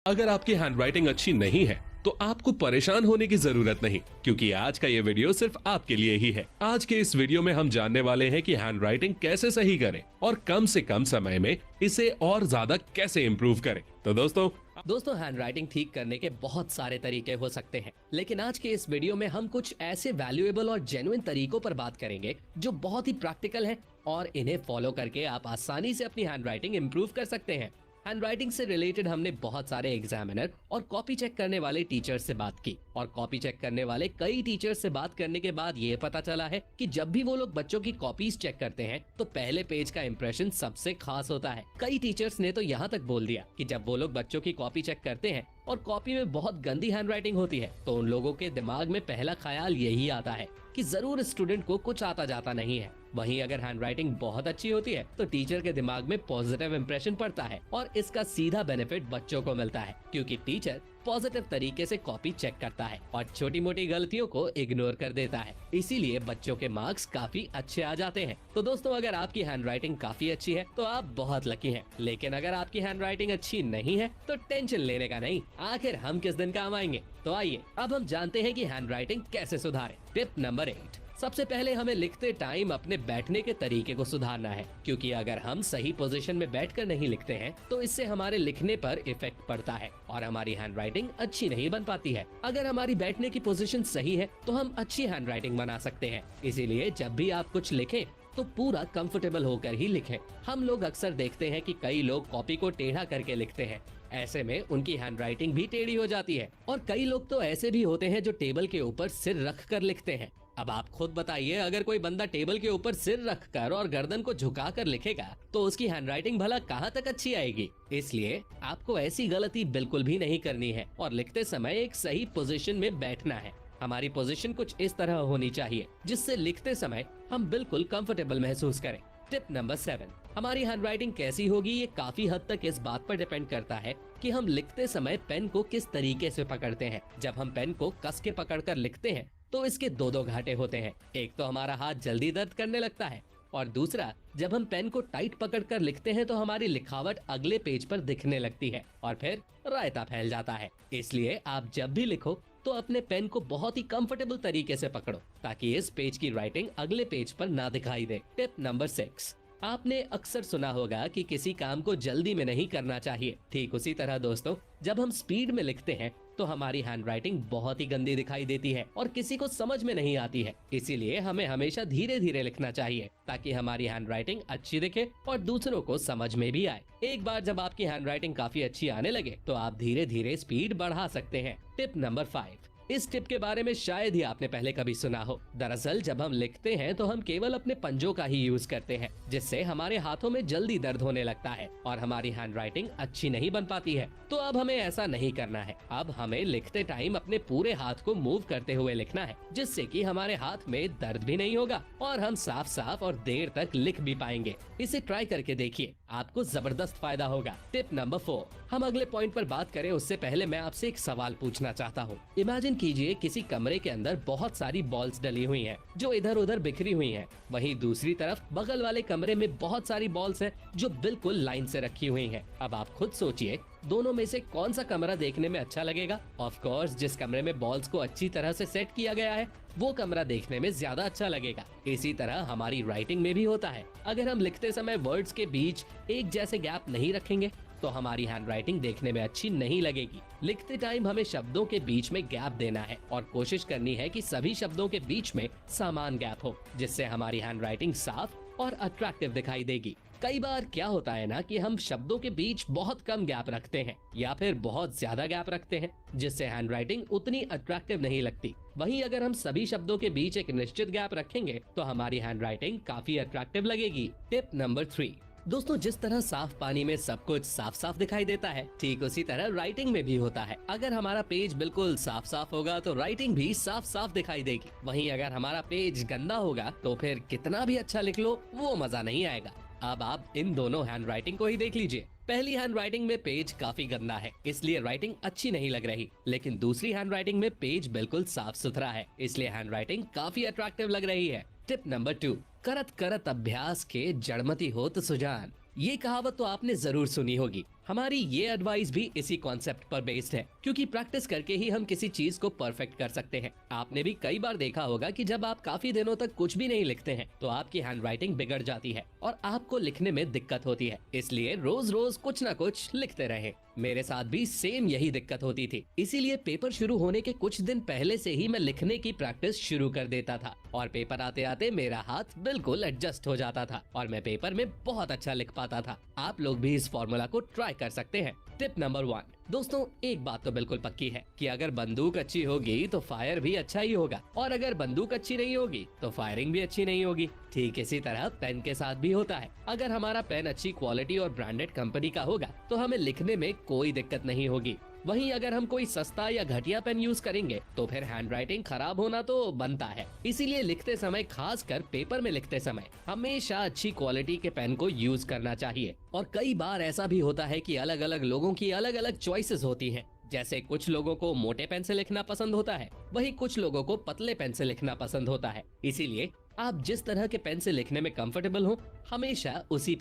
अगर आपकी हैंडराइटिंग अच्छी नहीं है तो आपको परेशान होने की जरूरत नहीं, क्योंकि आज का ये वीडियो सिर्फ आपके लिए ही है। आज के इस वीडियो में हम जानने वाले हैं कि हैंडराइटिंग कैसे सही करें और कम से कम समय में इसे और ज्यादा कैसे इम्प्रूव करें। तो दोस्तों हैंडराइटिंग ठीक करने के बहुत सारे तरीके हो सकते हैं, लेकिन आज के इस वीडियो में हम कुछ ऐसे वैल्यूएबल और जेन्युइन तरीकों पर बात करेंगे जो बहुत ही प्रैक्टिकल हैं और इन्हें फॉलो करके आप आसानी से अपनी हैंडराइटिंग इम्प्रूव कर सकते हैं। हैंडराइटिंग से रिलेटेड हमने बहुत सारे एग्जामिनर और कॉपी चेक करने वाले टीचर्स से बात की और कॉपी चेक करने वाले कई टीचर्स से बात करने के बाद ये पता चला है कि जब भी वो लोग बच्चों की कॉपीज चेक करते हैं तो पहले पेज का इंप्रेशन सबसे खास होता है। कई टीचर्स ने तो यहाँ तक बोल दिया कि जब वो लोग बच्चों की कॉपी चेक करते हैं और कॉपी में बहुत गंदी हैंडराइटिंग होती है तो उन लोगों के दिमाग में पहला ख्याल यही आता है कि जरूर स्टूडेंट को कुछ आता जाता नहीं है। वहीं अगर हैंडराइटिंग बहुत अच्छी होती है तो टीचर के दिमाग में पॉजिटिव इंप्रेशन पड़ता है और इसका सीधा बेनिफिट बच्चों को मिलता है, क्योंकि टीचर पॉजिटिव तरीके से कॉपी चेक करता है और छोटी मोटी गलतियों को इग्नोर कर देता है। इसीलिए बच्चों के मार्क्स काफी अच्छे आ जाते हैं। तो दोस्तों, अगर आपकी हैंडराइटिंग काफी अच्छी है तो आप बहुत लकी हैं, लेकिन अगर आपकी हैंडराइटिंग अच्छी नहीं है तो टेंशन लेने का नहीं, आखिर हम किस दिन काम आएंगे। तो आइए अब हम जानते हैं कि हैंडराइटिंग कैसे सुधारें। टिप नंबर 8, सबसे पहले हमें लिखते टाइम अपने बैठने के तरीके को सुधारना है, क्योंकि अगर हम सही पोजीशन में बैठकर नहीं लिखते हैं तो इससे हमारे लिखने पर इफेक्ट पड़ता है और हमारी हैंडराइटिंग अच्छी नहीं बन पाती है। अगर हमारी बैठने की पोजीशन सही है तो हम अच्छी हैंडराइटिंग बना सकते हैं। इसीलिए जब भी आप कुछ लिखें तो पूरा कंफर्टेबल होकर ही लिखें। हम लोग अक्सर देखते हैं कि कई लोग कॉपी को टेढ़ा करके लिखते हैं, ऐसे में उनकी हैंडराइटिंग भी टेढ़ी हो जाती है। और कई लोग तो ऐसे भी होते हैं जो टेबल के ऊपर सिर रख कर लिखते हैं। अब आप खुद बताइए, अगर कोई बंदा टेबल के ऊपर सिर रखकर और गर्दन को झुकाकर लिखेगा तो उसकी हैंडराइटिंग भला कहाँ तक अच्छी आएगी। इसलिए आपको ऐसी गलती बिल्कुल भी नहीं करनी है और लिखते समय एक सही पोजीशन में बैठना है। हमारी पोजीशन कुछ इस तरह होनी चाहिए जिससे लिखते समय हम बिल्कुल कंफर्टेबल महसूस करें। टिप नंबर 7, हमारी हैंडराइटिंग कैसी होगी ये काफी हद तक इस बात पर डिपेंड करता है कि हम लिखते समय पेन को किस तरीके से पकड़ते हैं। जब हम पेन को कस के पकड़कर लिखते हैं तो इसके दो घाटे होते हैं। एक तो हमारा हाथ जल्दी दर्द करने लगता है और दूसरा, जब हम पेन को टाइट पकड़कर लिखते हैं तो हमारी लिखावट अगले पेज पर दिखने लगती है और फिर रायता फैल जाता है। इसलिए आप जब भी लिखो तो अपने पेन को बहुत ही कंफर्टेबल तरीके से पकड़ो ताकि इस पेज की राइटिंग अगले पेज पर ना दिखाई दे। टिप नंबर 6, आपने अक्सर सुना होगा कि किसी काम को जल्दी में नहीं करना चाहिए। ठीक उसी तरह दोस्तों, जब हम स्पीड में लिखते हैं तो हमारी हैंडराइटिंग बहुत ही गंदी दिखाई देती है और किसी को समझ में नहीं आती है। इसीलिए हमें हमेशा धीरे धीरे लिखना चाहिए ताकि हमारी हैंडराइटिंग अच्छी दिखे और दूसरों को समझ में भी आए। एक बार जब आपकी हैंडराइटिंग काफी अच्छी आने लगे तो आप धीरे धीरे स्पीड बढ़ा सकते हैं। टिप नंबर 5, इस टिप के बारे में शायद ही आपने पहले कभी सुना हो। दरअसल जब हम लिखते हैं तो हम केवल अपने पंजों का ही यूज करते हैं, जिससे हमारे हाथों में जल्दी दर्द होने लगता है और हमारी हैंडराइटिंग अच्छी नहीं बन पाती है। तो अब हमें ऐसा नहीं करना है। अब हमें लिखते टाइम अपने पूरे हाथ को मूव करते हुए लिखना है, जिससे कि हमारे हाथ में दर्द भी नहीं होगा और हम साफ साफ और देर तक लिख भी पाएंगे। इसे ट्राई करके देखिए, आपको जबरदस्त फायदा होगा। टिप नंबर 4, हम अगले पॉइंट पर बात करें उससे पहले मैं आपसे एक सवाल पूछना चाहता हूँ। इमेजिन कीजिए किसी कमरे के अंदर बहुत सारी बॉल्स डली हुई हैं, जो इधर उधर बिखरी हुई हैं। वहीं दूसरी तरफ बगल वाले कमरे में बहुत सारी बॉल्स हैं जो बिल्कुल लाइन से रखी हुई हैं। अब आप खुद सोचिए, दोनों में से कौन सा कमरा देखने में अच्छा लगेगा? ऑफ कोर्स जिस कमरे में बॉल्स को अच्छी तरह से सेट किया गया है वो कमरा देखने में ज्यादा अच्छा लगेगा। इसी तरह हमारी राइटिंग में भी होता है। अगर हम लिखते समय वर्ड्स के बीच एक जैसे गैप नहीं रखेंगे तो हमारी हैंडराइटिंग देखने में अच्छी नहीं लगेगी। लिखते टाइम हमें शब्दों के बीच में गैप देना है और कोशिश करनी है कि सभी शब्दों के बीच में समान गैप हो, जिससे हमारी हैंडराइटिंग साफ और अट्रैक्टिव दिखाई देगी। कई बार क्या होता है ना कि हम शब्दों के बीच बहुत कम गैप रखते हैं या फिर बहुत ज्यादा गैप रखते हैं, जिससे हैंडराइटिंग उतनी अट्रैक्टिव नहीं लगती। वहीं अगर हम सभी शब्दों के बीच एक निश्चित गैप रखेंगे तो हमारी हैंडराइटिंग काफी अट्रैक्टिव लगेगी। टिप नंबर 3, दोस्तों, जिस तरह साफ पानी में सब कुछ साफ साफ दिखाई देता है, ठीक उसी तरह राइटिंग में भी होता है। अगर हमारा पेज बिल्कुल साफ साफ होगा तो राइटिंग भी साफ साफ दिखाई देगी। वहीं अगर हमारा पेज गंदा होगा तो फिर कितना भी अच्छा लिख लो वो मजा नहीं आएगा। अब आप इन दोनों हैंडराइटिंग को ही देख लीजिए। पहली हैंडराइटिंग में पेज काफी गंदा है, इसलिए राइटिंग अच्छी नहीं लग रही, लेकिन दूसरी हैंडराइटिंग में पेज बिल्कुल साफ सुथरा है, इसलिए हैंडराइटिंग काफी अट्रैक्टिव लग रही है। टिप नंबर 2, करत करत अभ्यास के जड़मती होत सुजान। ये कहावत तो आपने जरूर सुनी होगी। हमारी ये एडवाइस भी इसी कॉन्सेप्ट पर बेस्ड है, क्योंकि प्रैक्टिस करके ही हम किसी चीज को परफेक्ट कर सकते हैं। आपने भी कई बार देखा होगा कि जब आप काफी दिनों तक कुछ भी नहीं लिखते हैं तो आपकी हैंडराइटिंग बिगड़ जाती है और आपको लिखने में दिक्कत होती है। इसलिए रोज रोज कुछ न कुछ लिखते रहें। मेरे साथ भी सेम यही दिक्कत होती थी, इसीलिए पेपर शुरू होने के कुछ दिन पहले से ही मैं लिखने की प्रैक्टिस शुरू कर देता था और पेपर आते आते मेरा हाथ बिल्कुल एडजस्ट हो जाता था और मैं पेपर में बहुत अच्छा लिख पाता था। आप लोग भी इस फॉर्मूला को ट्राई कर सकते हैं। टिप नंबर 1, दोस्तों एक बात तो बिल्कुल पक्की है कि अगर बंदूक अच्छी होगी तो फायर भी अच्छा ही होगा, और अगर बंदूक अच्छी नहीं होगी तो फायरिंग भी अच्छी नहीं होगी। ठीक इसी तरह पेन के साथ भी होता है। अगर हमारा पेन अच्छी क्वालिटी और ब्रांडेड कंपनी का होगा तो हमें लिखने में कोई दिक्कत नहीं होगी। वहीं अगर हम कोई सस्ता या घटिया पेन यूज करेंगे तो फिर हैंडराइटिंग खराब होना तो बनता है। इसीलिए लिखते समय, खासकर पेपर में लिखते समय, हमेशा अच्छी क्वालिटी के पेन को यूज करना चाहिए। और कई बार ऐसा भी होता है कि अलग अलग लोगों की अलग अलग चॉइसेस होती हैं। जैसे कुछ लोगों को मोटे पेन से लिखना पसंद होता है, वहीं कुछ लोगों को पतले पेन से लिखना पसंद होता है। इसीलिए आप जिस तरह के पेन से लिखने में कंफर्टेबल हो, हमेशा उसी